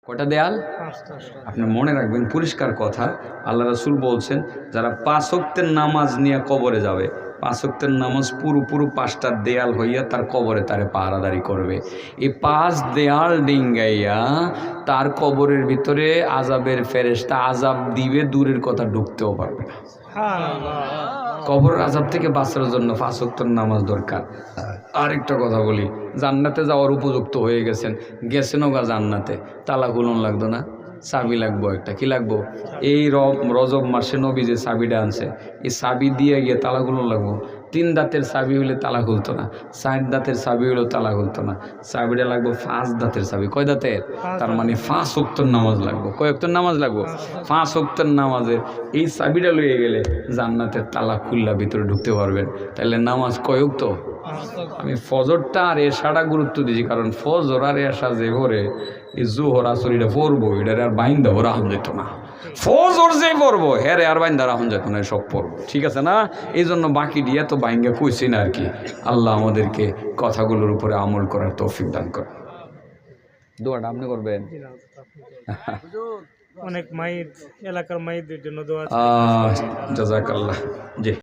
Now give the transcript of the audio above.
কটা দেয়াল? আপনি মনে রাখবেন, পরিষ্কার কথা। আল্লাহ রাসূল বলছেন, যারা 5 ওয়াক্তের নামাজ নিয়ে কবরে যাবে, 5 ওয়াক্তের নামাজ পুরো 5টা দেয়াল হইয়া তার কবরে তারে পাহারাদারি করবে। এই 5 দেয়াল ডিঙ্গাইয়া তার কবরের ভিতরে আযাবের ফেরেশতা আযাব দিবে, দূরের কথা ঢুকতেও পারবে না। কবরের আযাব থেকে বাঁচার জন্য 5 ওয়াক্তের নামাজ দরকার। আরেকটা কথা বলি, জান্নাতে যাওয়ার উপযুক্ত হয়ে গেছেনও গা জান্নাতে, তালা খুলন লাগতো না, চাবি লাগবো একটা। কি লাগবো? এই রজব মাসে নবী যে চাবিটা আনছে, এই চাবি দিয়ে গিয়ে তালা খুলন লাগবো। 3 দাঁতের চাবি হইলে তালা খুলতো না, 4 দাঁতের চাবি হইলেও তালা খুলতো না। চাবিটা লাগবো 5 দাঁতের চাবি। কয় দাঁতের? তার মানে 5 ওয়াক্তের নামাজ লাগবো। কয় ওয়াক্তের নামাজ লাগবো? 5 ওয়াক্তের নামাজের এই চাবিটা লইয়ে গেলে জান্নাতের তালা খুললা ভিতরে ঢুকতে পারবেন। তাহলে নামাজ কয় ওয়াক্ত? আমি ফজরটা আর এশাটা গুরুত্ব দিয়েছি, কারণ ফজর আর এশা যে ভরে এই জোহর আসরিটা পড়বো, এটারে আর বাইন্দা রাখুন যেত না। ফজর যে পড়বো হ্যাঁ আর বাইন্দা রাখুন যেত না, সব পড়বো, ঠিক আছে না? এই জন্য বাকি দিয়ে তো বাইঙ্গা কইছি না আর কি। আল্লাহ আমাদেরকে কথাগুলোর উপরে আমল করার তৌফিক দান করে। দোয়াটা আপনি করবেন। অনেক মাইদ, এলাকার মাইদের জন্য দোয়া। জাযাকাল্লাহ। জি।